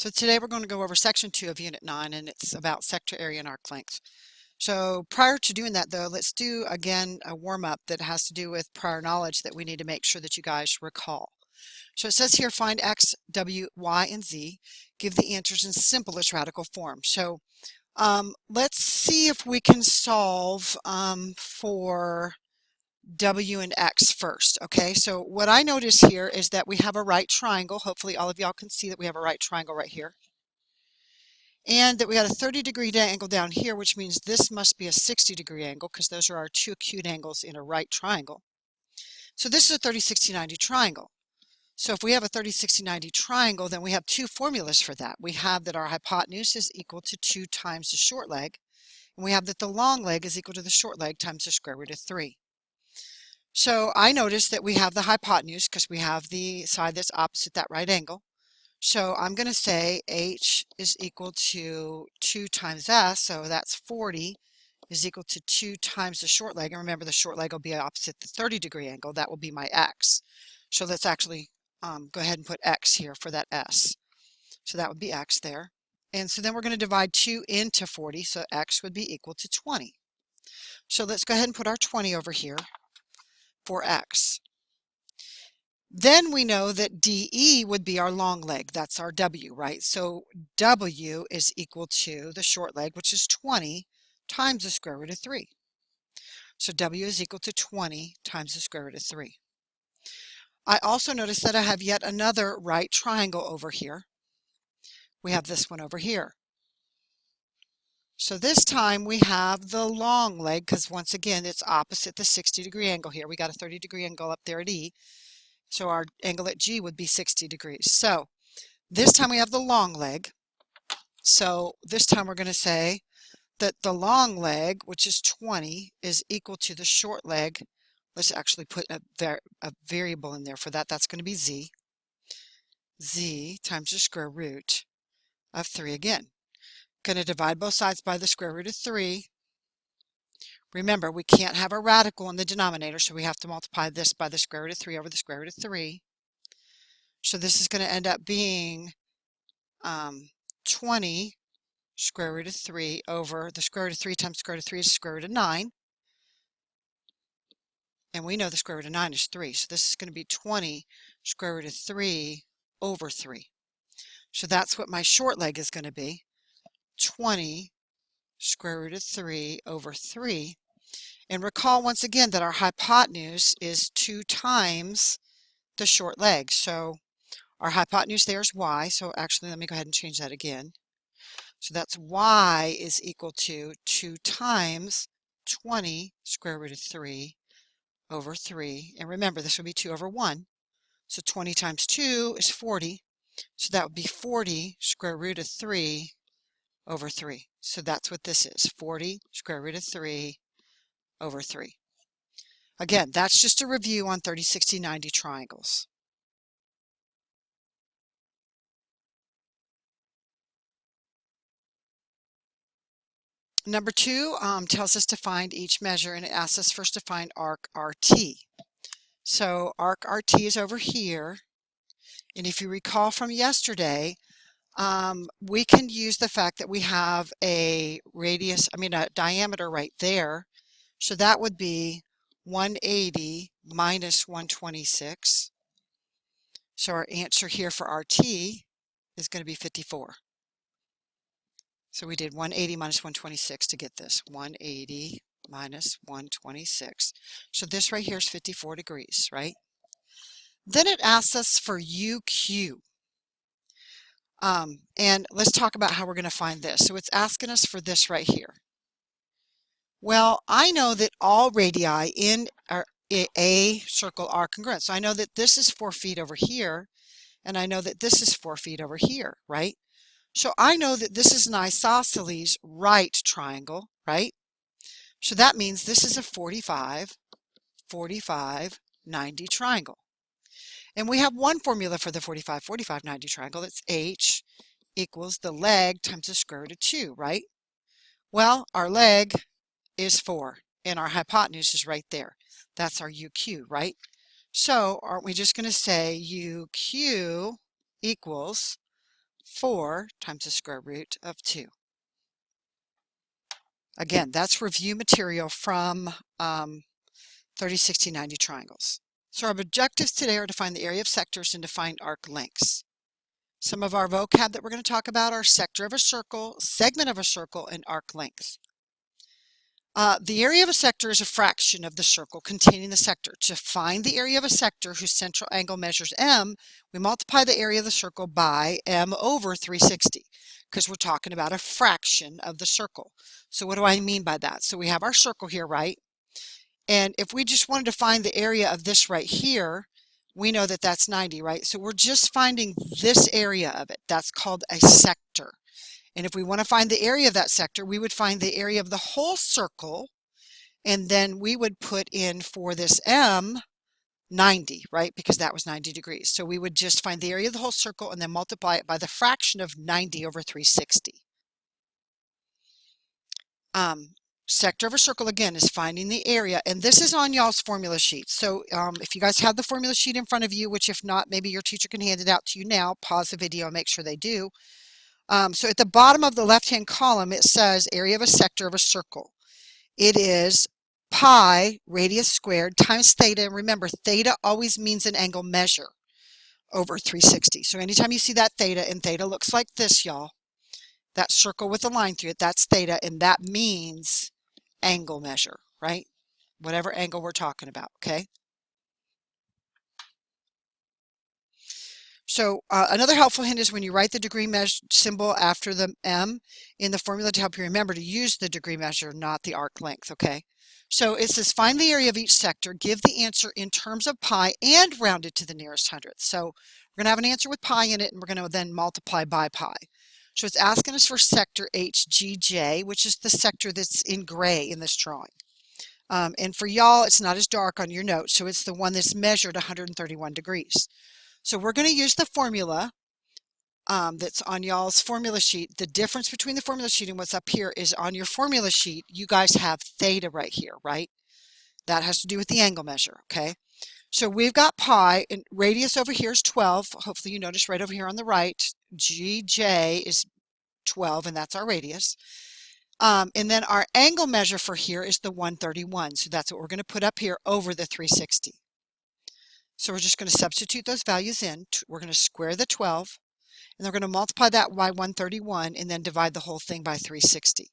So today we're going to go over section 2 of Unit 9, and it's about sector area and arc length. So prior to doing that though, let's do again a warm-up that has to do with prior knowledge that we need to make sure that you guys recall. So it says here, find x, w, y, and z. Give the answers in simplest radical form. So let's see if we can solve for w and x first. Okay, so what I notice here is that we have a right triangle. Hopefully all of y'all can see that we have a right triangle right here. And that we got a 30-degree angle down here, which means this must be a 60-degree angle because those are our two acute angles in a right triangle. So this is a 30, 60, 90 triangle. So if we have a 30, 60, 90 triangle, then we have two formulas for that. We have that our hypotenuse is equal to 2 times the short leg, and we have that the long leg is equal to the short leg times the square root of 3. So I notice that we have the hypotenuse because we have the side that's opposite that right angle. So I'm going to say h is equal to 2 times s, so that's 40, is equal to 2 times the short leg. And remember, the short leg will be opposite the 30-degree angle. That will be my x. So let's actually go ahead and put x here for that s. So that would be x there. And so then we're going to divide 2 into 40, so x would be equal to 20. So let's go ahead and put our 20 over here for x. Then we know that DE would be our long leg. That's our W, right? So W is equal to the short leg, which is 20 times the square root of 3. So W is equal to 20 times the square root of 3. I also notice that I have yet another right triangle over here. We have this one over here. So this time we have the long leg because once again it's opposite the 60-degree angle here. We got a 30-degree angle up there at E. So our angle at G would be 60 degrees. So this time we have the long leg. So this time we're going to say that the long leg, which is 20, is equal to the short leg. Let's actually put a variable in there for that. That's going to be z. Z times the square root of 3 again. Going to divide both sides by the square root of 3. Remember, we can't have a radical in the denominator, so we have to multiply this by the square root of 3 over the square root of 3. So this is going to end up being 20 square root of 3 over the square root of 3 times square root of 3 is square root of 9. And we know the square root of 9 is 3. So this is going to be 20 square root of 3 over 3. So that's what my short leg is going to be. 20 square root of 3 over 3. And recall once again that our hypotenuse is 2 times the short leg. So our hypotenuse there is y. So actually, let me go ahead and change that again. So that's y is equal to 2 times 20 square root of 3 over 3. And remember, this would be 2 over 1. So 20 times 2 is 40. So that would be 40 square root of 3 over 3. So that's what this is, 40 square root of 3 over 3. Again, that's just a review on 30, 60, 90 triangles. Number 2 tells us to find each measure, and it asks us first to find arc RT. So arc RT is over here. And if you recall from yesterday, we can use the fact that we have a diameter right there. So that would be 180 minus 126. So our answer here for RT is going to be 54. So we did 180 minus 126 to get this. 180 minus 126. So this right here is 54 degrees, right? Then it asks us for UQ. And let's talk about how we're going to find this. So it's asking us for this right here. Well, I know that all radii in a circle are congruent. So I know that this is 4 feet over here, and I know that this is 4 feet over here, right? So I know that this is an isosceles right triangle, right? So that means this is a 45, 45, 90 triangle. And we have one formula for the 45, 45, 90 triangle. It's h equals the leg times the square root of 2, right? Well, our leg is 4, and our hypotenuse is right there. That's our UQ, right? So aren't we just going to say UQ equals 4 times the square root of 2. Again, that's review material from 30, 60, 90 triangles. So our objectives today are to find the area of sectors and to find arc lengths. Some of our vocab that we're going to talk about are sector of a circle, segment of a circle, and arc length. The area of a sector is a fraction of the circle containing the sector. To find the area of a sector whose central angle measures m, we multiply the area of the circle by m over 360 because we're talking about a fraction of the circle. So what do I mean by that? So we have our circle here, right? And if we just wanted to find the area of this right here, we know that that's 90, right? So we're just finding this area of it. That's called a sector. And if we want to find the area of that sector, we would find the area of the whole circle, and then we would put in for this m 90, right? Because that was 90 degrees. So we would just find the area of the whole circle and then multiply it by the fraction of 90 over 360. Sector of a circle, again, is finding the area, and this is on y'all's formula sheet. So if you guys have the formula sheet in front of you, which if not, maybe your teacher can hand it out to you now, pause the video and make sure they do. So at the bottom of the left-hand column, it says area of a sector of a circle. It is pi radius squared times theta. And remember, theta always means an angle measure over 360. So anytime you see that theta, and theta looks like this, y'all, that circle with a line through it, that's theta, and that means angle measure, right? Whatever angle we're talking about, okay? So another helpful hint is when you write the degree measure symbol after the m in the formula to help you remember to use the degree measure, not the arc length, okay? So it says find the area of each sector, give the answer in terms of pi, and round it to the nearest hundredth. So we're going to have an answer with pi in it, and we're going to then multiply by pi. So it's asking us for sector HGJ, which is the sector that's in gray in this drawing. And for y'all, it's not as dark on your notes, so it's the one that's measured 131 degrees. So we're going to use the formula that's on y'all's formula sheet. The difference between the formula sheet and what's up here is on your formula sheet, you guys have theta right here, right? That has to do with the angle measure, okay? So we've got pi, and radius over here is 12. Hopefully you notice right over here on the right, GJ is 12, and that's our radius. And then our angle measure for here is the 131. So that's what we're going to put up here over the 360. So we're just going to substitute those values in. We're going to square the 12, and we're going to multiply that by 131 and then divide the whole thing by 360.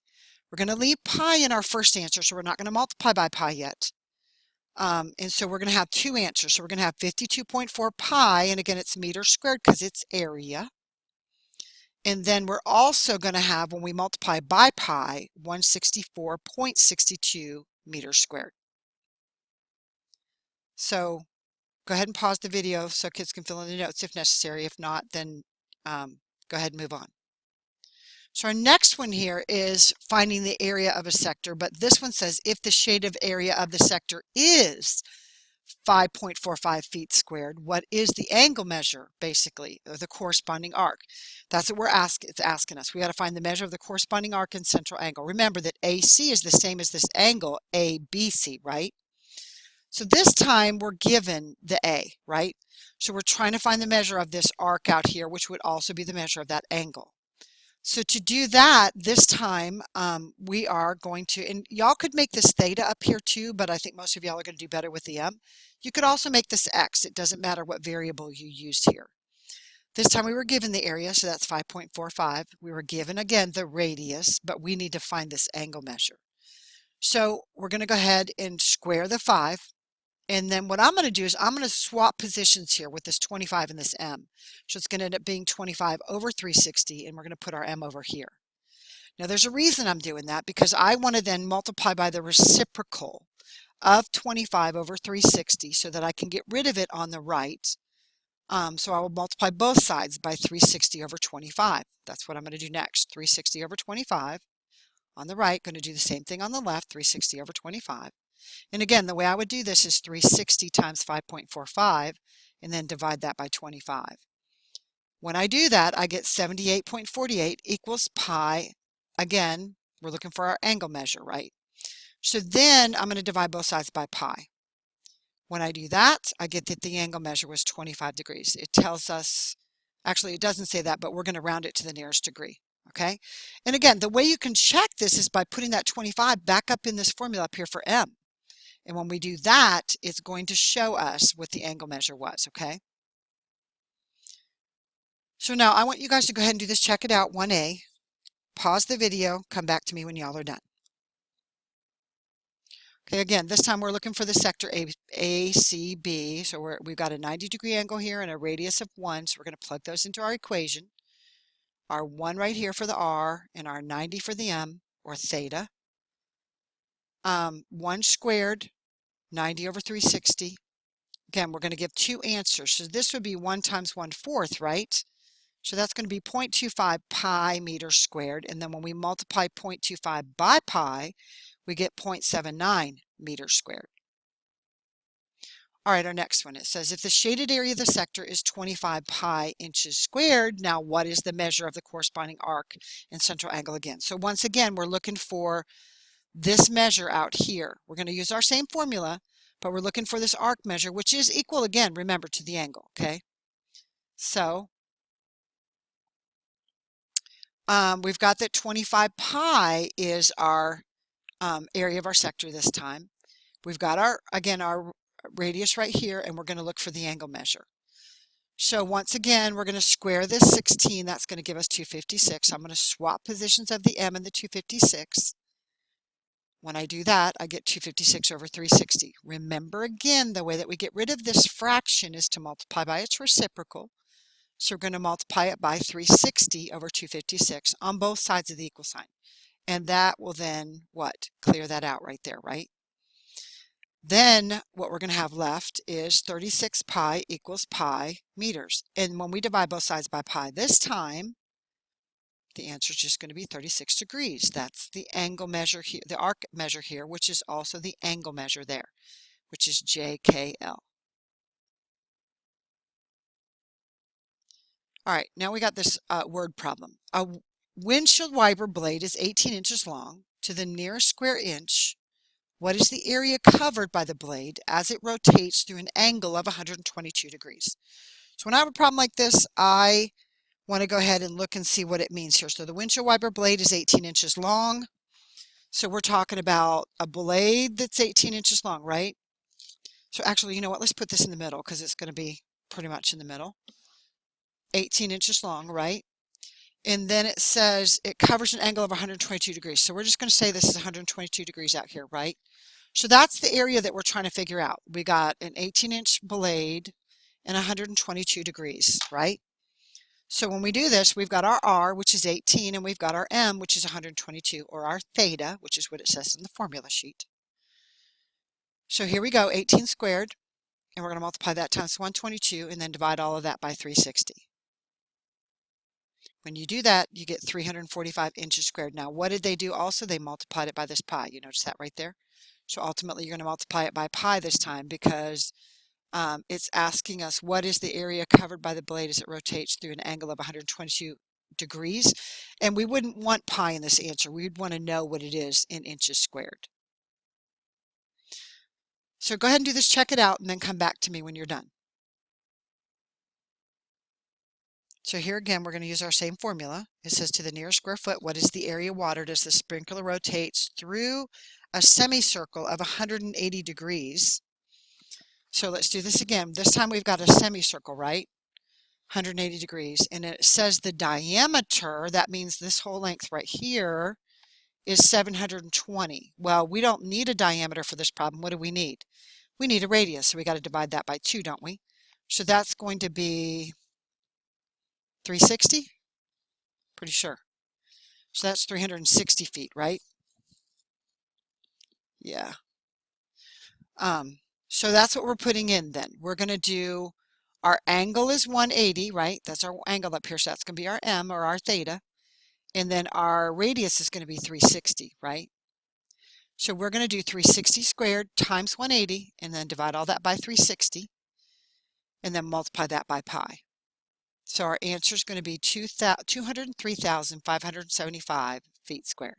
We're going to leave pi in our first answer, so we're not going to multiply by pi yet. And so we're going to have two answers. So we're going to have 52.4 pi, and again, it's meters squared because it's area. And then we're also going to have, when we multiply by pi, 164.62 meters squared. So go ahead and pause the video so kids can fill in the notes if necessary. If not, then go ahead and move on. So our next one here is finding the area of a sector, but this one says if the shaded area of the sector is 5.45 feet squared, what is the angle measure, basically, or the corresponding arc? That's what it's asking us. We got to find the measure of the corresponding arc and central angle. Remember that AC is the same as this angle, ABC, right? So this time we're given the A, right? So we're trying to find the measure of this arc out here, which would also be the measure of that angle. So to do that, this time we are going to, and y'all could make this theta up here too, but I think most of y'all are going to do better with the m. You could also make this x. It doesn't matter what variable you used here. This time we were given the area, so that's 5.45. We were given, again, the radius, but we need to find this angle measure. So we're going to go ahead and square the 5. And then what I'm going to do is I'm going to swap positions here with this 25 and this m. So it's going to end up being 25 over 360, and we're going to put our m over here. Now there's a reason I'm doing that, because I want to then multiply by the reciprocal of 25 over 360 so that I can get rid of it on the right. So I will multiply both sides by 360 over 25. That's what I'm going to do next. 360 over 25 on the right, going to do the same thing on the left, 360 over 25. And again, the way I would do this is 360 times 5.45 and then divide that by 25. When I do that, I get 78.48 equals pi. Again, we're looking for our angle measure, right? So then I'm going to divide both sides by pi. When I do that, I get that the angle measure was 25 degrees. It tells us, Actually, it doesn't say that, but we're going to round it to the nearest degree. Okay. And again, the way you can check this is by putting that 25 back up in this formula up here for M. And when we do that, it's going to show us what the angle measure was. Okay. So now I want you guys to go ahead and do this. Check it out. 1A. Pause the video. Come back to me when y'all are done. Okay, again, this time we're looking for the sector ACB. So we've got a 90-degree angle here and a radius of 1. So we're going to plug those into our equation. Our 1 right here for the R and our 90 for the M, or theta. 1 squared, 90 over 360. Again, we're going to give two answers. So this would be 1 times 1/4, right? So that's going to be 0.25 pi meters squared. And then when we multiply 0.25 by pi, we get 0.79 meters squared. All right, our next one, it says if the shaded area of the sector is 25 pi inches squared, now what is the measure of the corresponding arc and central angle again? So once again, we're looking for this measure out here. We're going to use our same formula, but we're looking for this arc measure, which is equal, again, remember, to the angle, okay? So we've got that 25 pi is our area of our sector this time. We've got our radius right here, and we're going to look for the angle measure. So once again, we're going to square this 16. That's going to give us 256. I'm going to swap positions of the M and the 256. When I do that, I get 256 over 360. Remember again, the way that we get rid of this fraction is to multiply by its reciprocal. So we're going to multiply it by 360 over 256 on both sides of the equal sign. And that will then, what? Clear that out right there, right? Then what we're going to have left is 36 pi equals pi meters. And when we divide both sides by pi this time, the answer is just going to be 36 degrees. That's the angle measure here, the arc measure here, which is also the angle measure there, which is JKL. All right, now we got this word problem. A windshield wiper blade is 18 inches long. To the nearest square inch, what is the area covered by the blade as it rotates through an angle of 122 degrees? So when I have a problem like this, I want to go ahead and look and see what it means here. So the windshield wiper blade is 18 inches long. So we're talking about a blade that's 18 inches long, right? So actually, you know what? Let's put this in the middle because it's going to be pretty much in the middle. 18 inches long, right? And then it says it covers an angle of 122 degrees. So we're just going to say this is 122 degrees out here, right? So that's the area that we're trying to figure out. We got an 18-inch blade and 122 degrees, right? So when we do this, we've got our R, which is 18, and we've got our M, which is 122, or our theta, which is what it says in the formula sheet. So here we go, 18 squared, and we're going to multiply that times 122, and then divide all of that by 360. When you do that, you get 345 inches squared. Now, what did they do also? They multiplied it by this pi. You notice that right there? So ultimately, you're going to multiply it by pi this time because it's asking us what is the area covered by the blade as it rotates through an angle of 122 degrees. And we wouldn't want pi in this answer. We'd want to know what it is in inches squared. So go ahead and do this, check it out, and then come back to me when you're done. So here again, we're going to use our same formula. It says to the nearest square foot, what is the area watered as the sprinkler rotates through a semicircle of 180 degrees. So let's do this again. This time we've got a semicircle, right? 180 degrees. And it says the diameter, that means this whole length right here, is 720. Well, we don't need a diameter for this problem. What do we need? We need a radius. So we got to divide that by 2, don't we? So that's going to be 360? Pretty sure. So that's 360 feet, right? Yeah. So that's what we're putting in then. We're going to do, our angle is 180, right? That's our angle up here. So that's going to be our M, or our theta. And then our radius is going to be 360, right? So we're going to do 360 squared times 180, and then divide all that by 360, and then multiply that by pi. So our answer is going to be 203,575 feet squared.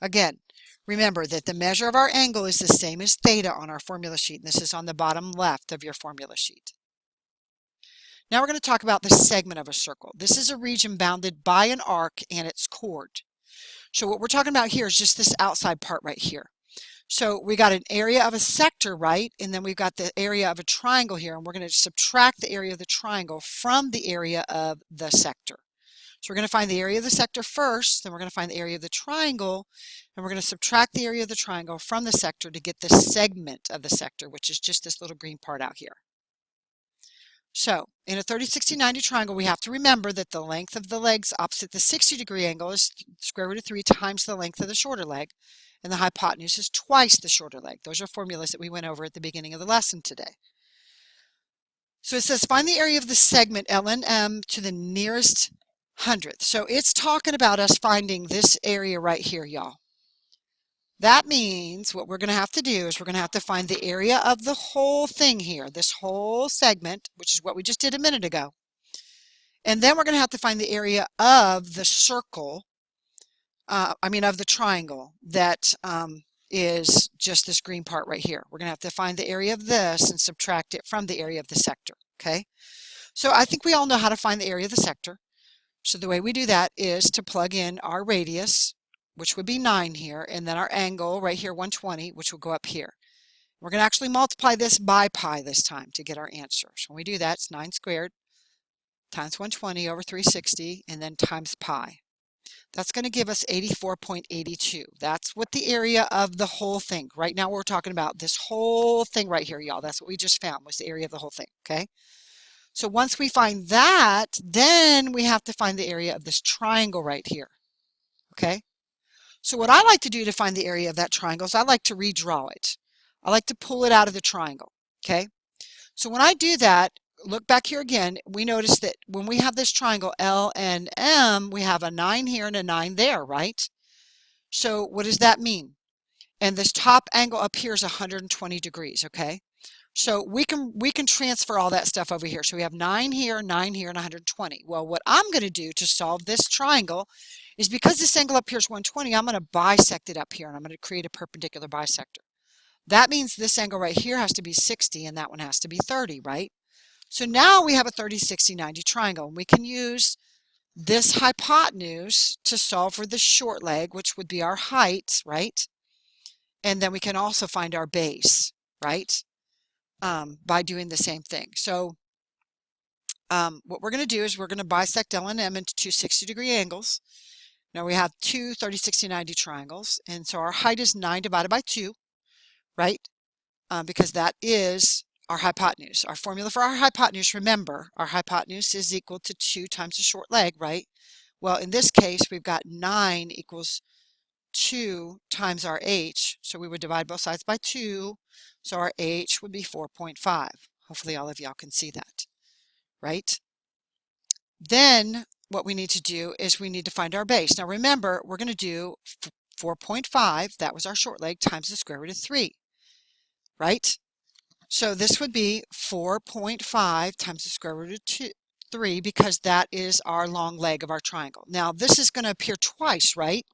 Again, remember that the measure of our angle is the same as theta on our formula sheet, and this is on the bottom left of your formula sheet. Now we're going to talk about the segment of a circle. This is a region bounded by an arc and its chord. So what we're talking about here is just this outside part right here. So we got an area of a sector, right? And then we've got the area of a triangle here, and we're going to subtract the area of the triangle from the area of the sector. So we're going to find the area of the sector first, then we're going to find the area of the triangle, and we're going to subtract the area of the triangle from the sector to get the segment of the sector, which is just this little green part out here. So in a 30, 60, 90 triangle, we have to remember that the length of the legs opposite the 60-degree angle is square root of 3 times the length of the shorter leg, and the hypotenuse is twice the shorter leg. Those are formulas that we went over at the beginning of the lesson today. So it says find the area of the segment LNM to the nearest hundredth. So it's talking about us finding this area right here, y'all. That means what we're going to have to do is we're going to have to find the area of the whole thing here, this whole segment, which is what we just did a minute ago. And then we're going to have to find the area of the circle, of the triangle that is just this green part right here. We're going to have to find the area of this and subtract it from the area of the sector, okay? So I think we all know how to find the area of the sector. So the way we do that is to plug in our radius, which would be 9 here, and then our angle right here, 120, which will go up here. We're going to actually multiply this by pi this time to get our answer. So when we do that, it's 9 squared times 120 over 360, and then times pi. That's going to give us 84.82. That's what the area of the whole thing. Right now we're talking about this whole thing right here, y'all. That's what we just found was the area of the whole thing, okay? So once we find that, then we have to find the area of this triangle right here, okay? So what I like to do to find the area of that triangle is I like to redraw it. I like to pull it out of the triangle, okay? So when I do that, look back here again, we notice that when we have this triangle L and M, we have a 9 here and a 9 there, right? So what does that mean? And this top angle up here is 120 degrees, okay? So we can transfer all that stuff over here. So we have 9 here, and 120. Well, what I'm going to do to solve this triangle is because this angle up here is 120, I'm going to bisect it up here, and I'm going to create a perpendicular bisector. That means this angle right here has to be 60, and that one has to be 30, right? So now we have a 30, 60, 90 triangle, and we can use this hypotenuse to solve for the short leg, which would be our height, right? And then we can also find our base, right? By doing the same thing. So what we're going to do is we're going to bisect L and M into two 60-degree angles. Now we have two 30, 60, 90 triangles, and so our height is 9 divided by 2, right? Because that is our hypotenuse. Our formula for our hypotenuse, remember, our hypotenuse is equal to 2 times the short leg, right? Well, in this case, we've got 9 equals 2 times our h, so we would divide both sides by 2, so our h would be 4.5. Hopefully all of y'all can see that, right? Then what we need to do is we need to find our base. Now remember, we're going to do 4.5, that was our short leg, times the square root of 3, right? So this would be 4.5 times the square root of 3, because that is our long leg of our triangle. Now this is going to appear twice, right?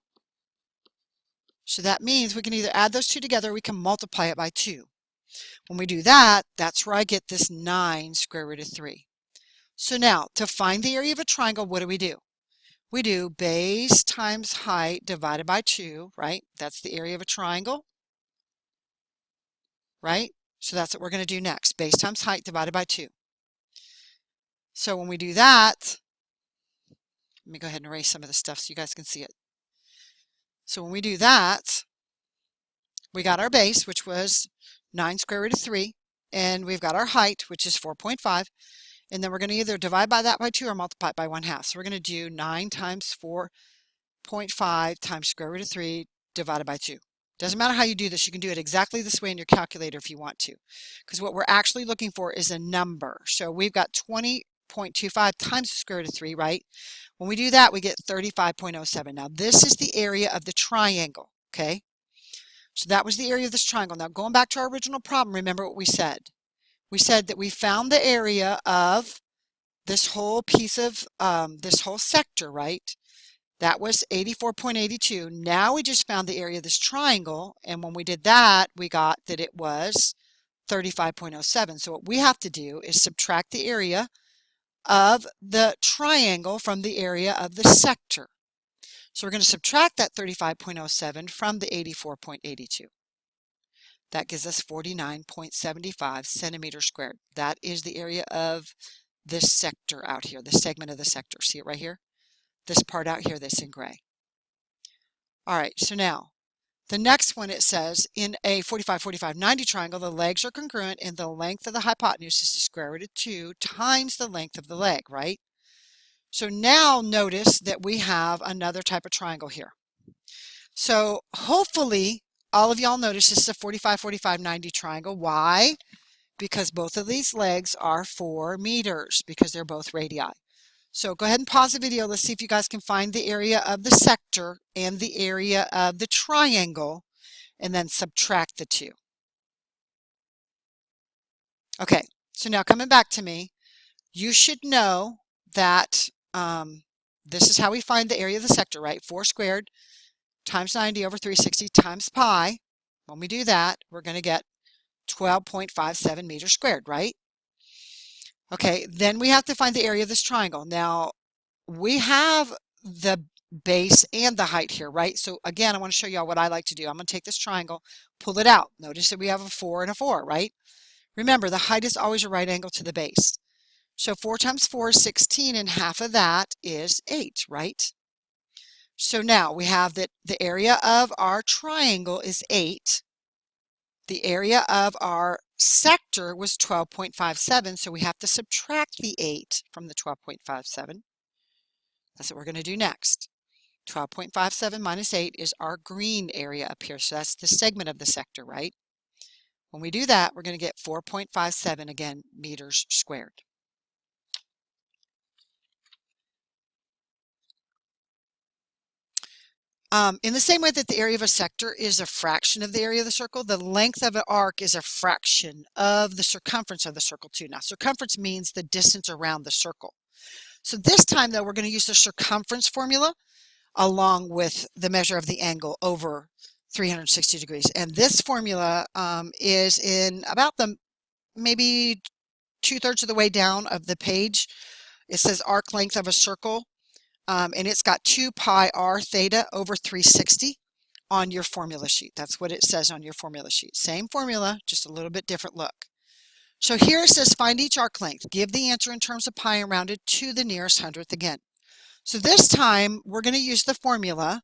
So that means we can either add those two together or we can multiply it by 2. When we do that, that's where I get this 9 square root of 3. So now, to find the area of a triangle, what do? We do base times height divided by 2, right? That's the area of a triangle, right? So that's what we're going to do next. Base times height divided by 2. So when we do that, let me go ahead and erase some of the stuff so you guys can see it. So when we do that, we got our base, which was 9 square root of 3, and we've got our height, which is 4.5, and then we're going to either divide by that by 2 or multiply it by 1/2. So we're going to do 9 times 4.5 times square root of 3 divided by 2. Doesn't matter how you do this, you can do it exactly this way in your calculator if you want to, because what we're actually looking for is a number. So we've got 20.25 times the square root of 3, right? When we do that, we get 35.07. Now this is the area of the triangle, okay? So that was the area of this triangle. Now going back to our original problem, remember what we said. We said that we found the area of this whole piece of, this whole sector, right? That was 84.82. Now we just found the area of this triangle, and when we did that, we got that it was 35.07. So what we have to do is subtract the area of the triangle from the area of the sector. So we're going to subtract that 35.07 from the 84.82. That gives us 49.75 centimeters squared. That is the area of this sector out here, the segment of the sector. See it right here? This part out here that's in gray. All right, so now the next one, it says in a 45, 45, 90 triangle, the legs are congruent and the length of the hypotenuse is the square root of 2 times the length of the leg, right? So now notice that we have another type of triangle here. So hopefully all of y'all notice this is a 45, 45, 90 triangle. Why? Because both of these legs are 4 meters because they're both radii. So go ahead and pause the video. Let's see if you guys can find the area of the sector and the area of the triangle and then subtract the two. Okay, so now coming back to me, you should know that this is how we find the area of the sector, right? 4 squared times 90 over 360 times pi. When we do that, we're going to get 12.57 meters squared, right? Okay, then we have to find the area of this triangle. Now, we have the base and the height here, right? So again, I want to show y'all what I like to do. I'm going to take this triangle, pull it out. Notice that we have a 4 and a 4, right? Remember, the height is always a right angle to the base. So 4 times 4 is 16, and half of that is 8, right? So now we have that the area of our triangle is 8. The area of our sector was 12.57, so we have to subtract the 8 from the 12.57. That's what we're going to do next. 12.57 minus 8 is our green area up here, so that's the segment of the sector, right? When we do that, we're going to get 4.57, again, meters squared. In the same way that the area of a sector is a fraction of the area of the circle, the length of an arc is a fraction of the circumference of the circle too. Now, circumference means the distance around the circle. So this time, though, we're going to use the circumference formula along with the measure of the angle over 360 degrees. And this formula is in about the maybe 2/3 of the way down of the page. It says arc length of a circle. And it's got 2 pi r theta over 360 on your formula sheet. That's what it says on your formula sheet. Same formula, just a little bit different look. So here it says find each arc length. Give the answer in terms of pi and round it to the nearest hundredth again. So this time we're going to use the formula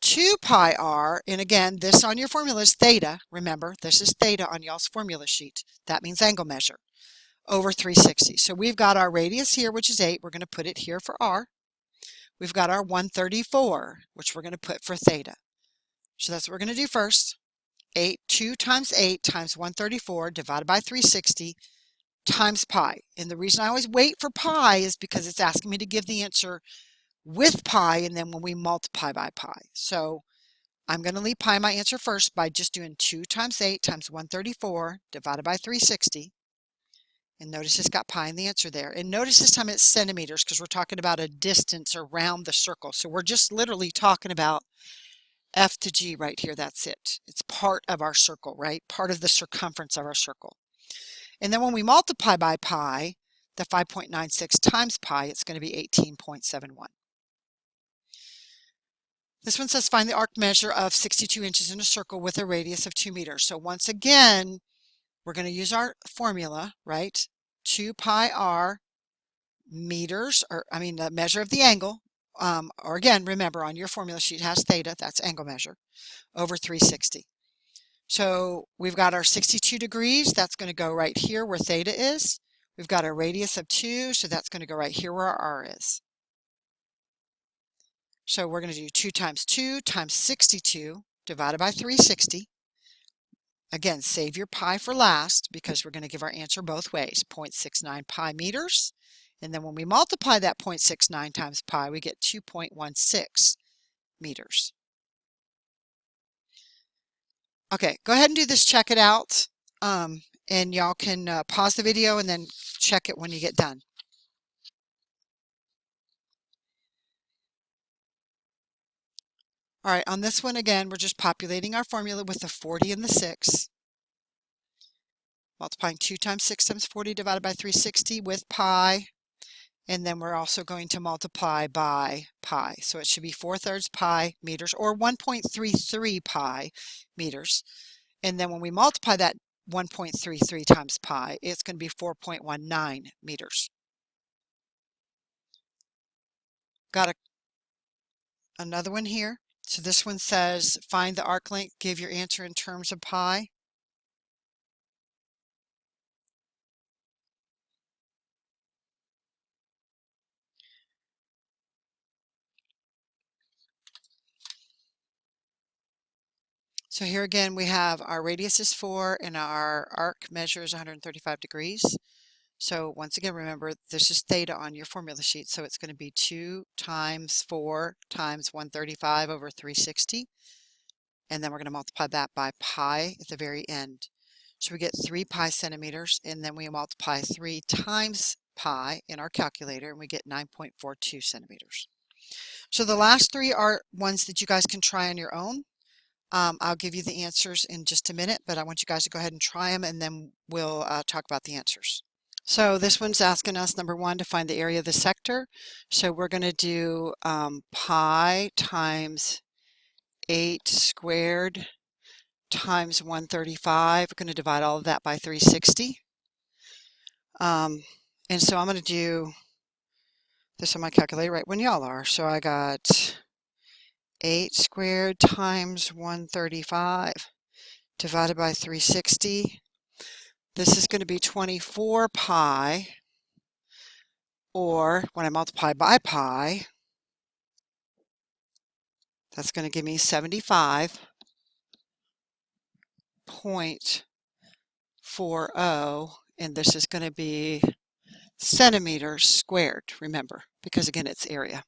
2 pi r, and again, this on your formula is theta. Remember, this is theta on y'all's formula sheet. That means angle measure over 360. So we've got our radius here, which is 8. We're going to put it here for r. We've got our 134, which we're going to put for theta. So that's what we're going to do first. 2 times 8 times 134 divided by 360 times pi. And the reason I always wait for pi is because it's asking me to give the answer with pi and then when we multiply by pi. So I'm going to leave pi my answer first by just doing 2 times 8 times 134 divided by 360. And notice it's got pi in the answer there. And notice this time it's centimeters because we're talking about a distance around the circle. So we're just literally talking about F to G right here. That's it. It's part of our circle, right? Part of the circumference of our circle. And then when we multiply by pi, the 5.96 times pi, it's going to be 18.71. This one says find the arc measure of 62 inches in a circle with a radius of 2 meters. So once again, we're going to use our formula, right? 2 pi r meters, the measure of the angle, or again, remember on your formula sheet has theta, that's angle measure, over 360. So we've got our 62 degrees, that's going to go right here where theta is. We've got a radius of 2, so that's going to go right here where our r is. So we're going to do 2 times 2 times 62 divided by 360. Again, save your pi for last because we're going to give our answer both ways, 0.69 pi meters. And then when we multiply that 0.69 times pi, we get 2.16 meters. Okay, go ahead and do this, check it out. And y'all can pause the video and then check it when you get done. All right, on this one again, we're just populating our formula with the 40 and the 6. Multiplying 2 times 6 times 40 divided by 360 with pi. And then we're also going to multiply by pi. So it should be 4/3 pi meters or 1.33 pi meters. And then when we multiply that 1.33 times pi, it's going to be 4.19 meters. Got another one here. So this one says, find the arc length, give your answer in terms of pi. So here again, we have our radius is 4 and our arc measures 135 degrees. So once again, remember, this is theta on your formula sheet. So it's going to be 2 times 4 times 135 over 360. And then we're going to multiply that by pi at the very end. So we get 3 pi centimeters, and then we multiply 3 times pi in our calculator, and we get 9.42 centimeters. So the last three are ones that you guys can try on your own. I'll give you the answers in just a minute, but I want you guys to go ahead and try them, and then we'll talk about the answers. So this one's asking us, number one, to find the area of the sector. So we're going to do pi times 8 squared times 135. We're going to divide all of that by 360. And so I'm going to do this on my calculator right when y'all are. So I got 8 squared times 135 divided by 360. This is going to be 24 pi, or when I multiply by pi, that's going to give me 75.40, and this is going to be centimeters squared, remember, because again, it's area.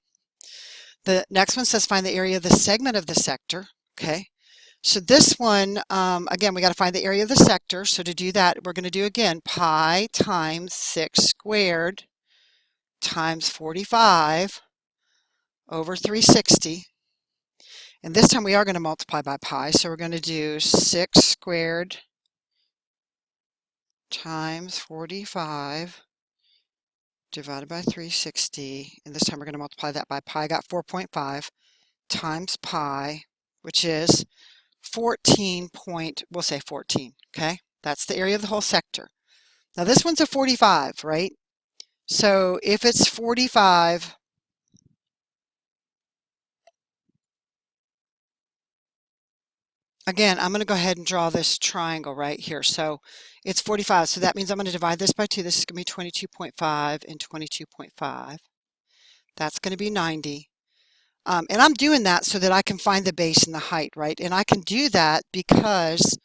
The next one says find the area of the segment of the sector. Okay, so this one, again, we got to find the area of the sector. So to do that, we're going to do again pi times 6 squared times 45 over 360. And this time we are going to multiply by pi. So we're going to do 6 squared times 45 divided by 360. And this time we're going to multiply that by pi. I got 4.5 times pi, which is 14 point, we'll say 14, okay? That's the area of the whole sector. Now this one's a 45, right? So if it's 45, again, I'm going to go ahead and draw this triangle right here. So it's 45, so that means I'm going to divide this by 2. This is going to be 22.5 and 22.5. That's going to be 90. And I'm doing that so that I can find the base and the height, right? And I can do that because,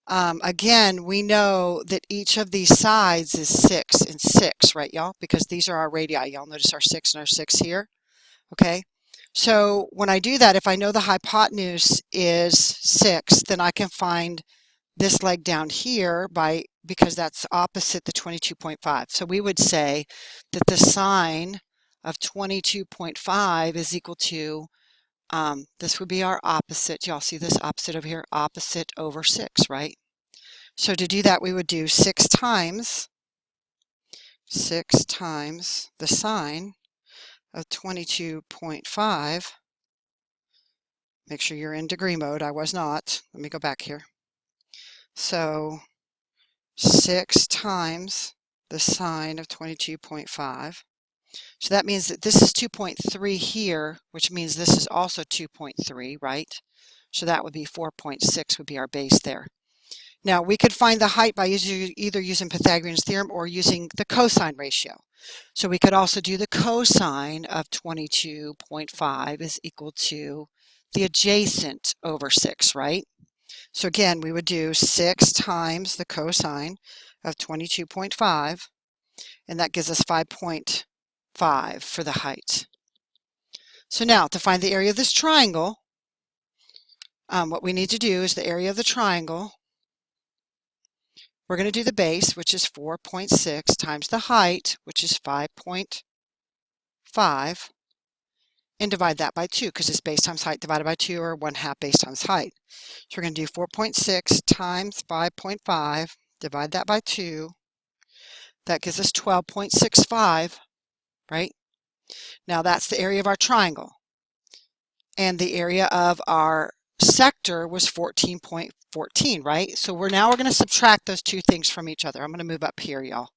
again, we know that each of these sides is 6 and 6, right, y'all? Because these are our radii. Y'all notice our 6 and our 6 here, okay? So when I do that, if I know the hypotenuse is 6, then I can find this leg down here because that's opposite the 22.5. So we would say that the sine of 22.5 is equal to, this would be our opposite. Y'all see this opposite over here? Opposite over 6, right? So to do that, we would do 6 times the sine of 22.5. Make sure you're in degree mode. I was not. Let me go back here. So 6 times the sine of 22.5. So that means that this is 2.3 here, which means this is also 2.3, right? So that would be 4.6 would be our base there. Now we could find the height by either using Pythagorean's theorem or using the cosine ratio. So we could also do the cosine of 22.5 is equal to the adjacent over 6, right? So again, we would do 6 times the cosine of 22.5, and that gives us 5.5 for the height. So now, to find the area of this triangle, what we need to do is the area of the triangle. We're going to do the base, which is 4.6, times the height, which is 5.5, and divide that by 2, because it's base times height divided by 2, or 1/2 base times height. So we're going to do 4.6 times 5.5, divide that by 2. That gives us 12.65 right? Now that's the area of our triangle. And the area of our sector was 14.14, right? So we're going to subtract those two things from each other. I'm going to move up here, y'all.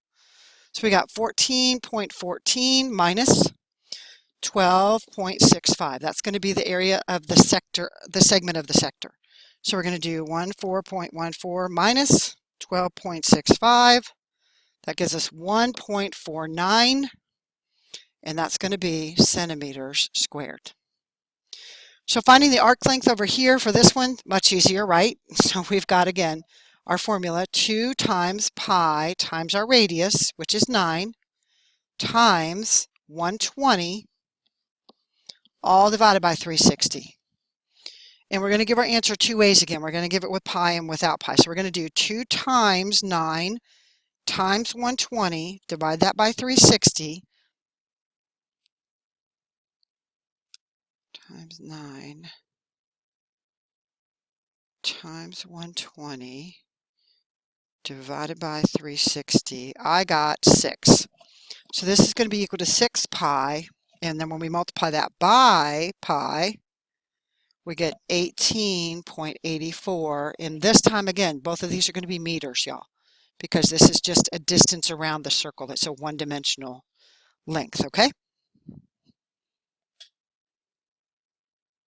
So we got 14.14 minus 12.65. That's going to be the area of the sector, the segment of the sector. So we're going to do 14.14 minus 12.65. That gives us 1.49, and that's going to be centimeters squared. So finding the arc length over here for this one, much easier, right? So we've got, again, our formula, 2 times pi times our radius, which is 9, times 120, all divided by 360. And we're going to give our answer two ways again. We're going to give it with pi and without pi. So we're going to do 2 times 9 times 120, divide that by 360, times 9 times 120, divided by 360. I got 6. So this is going to be equal to 6 pi. And then when we multiply that by pi, we get 18.84. And this time, again, both of these are going to be meters, y'all, because this is just a distance around the circle. It's a one-dimensional length, okay?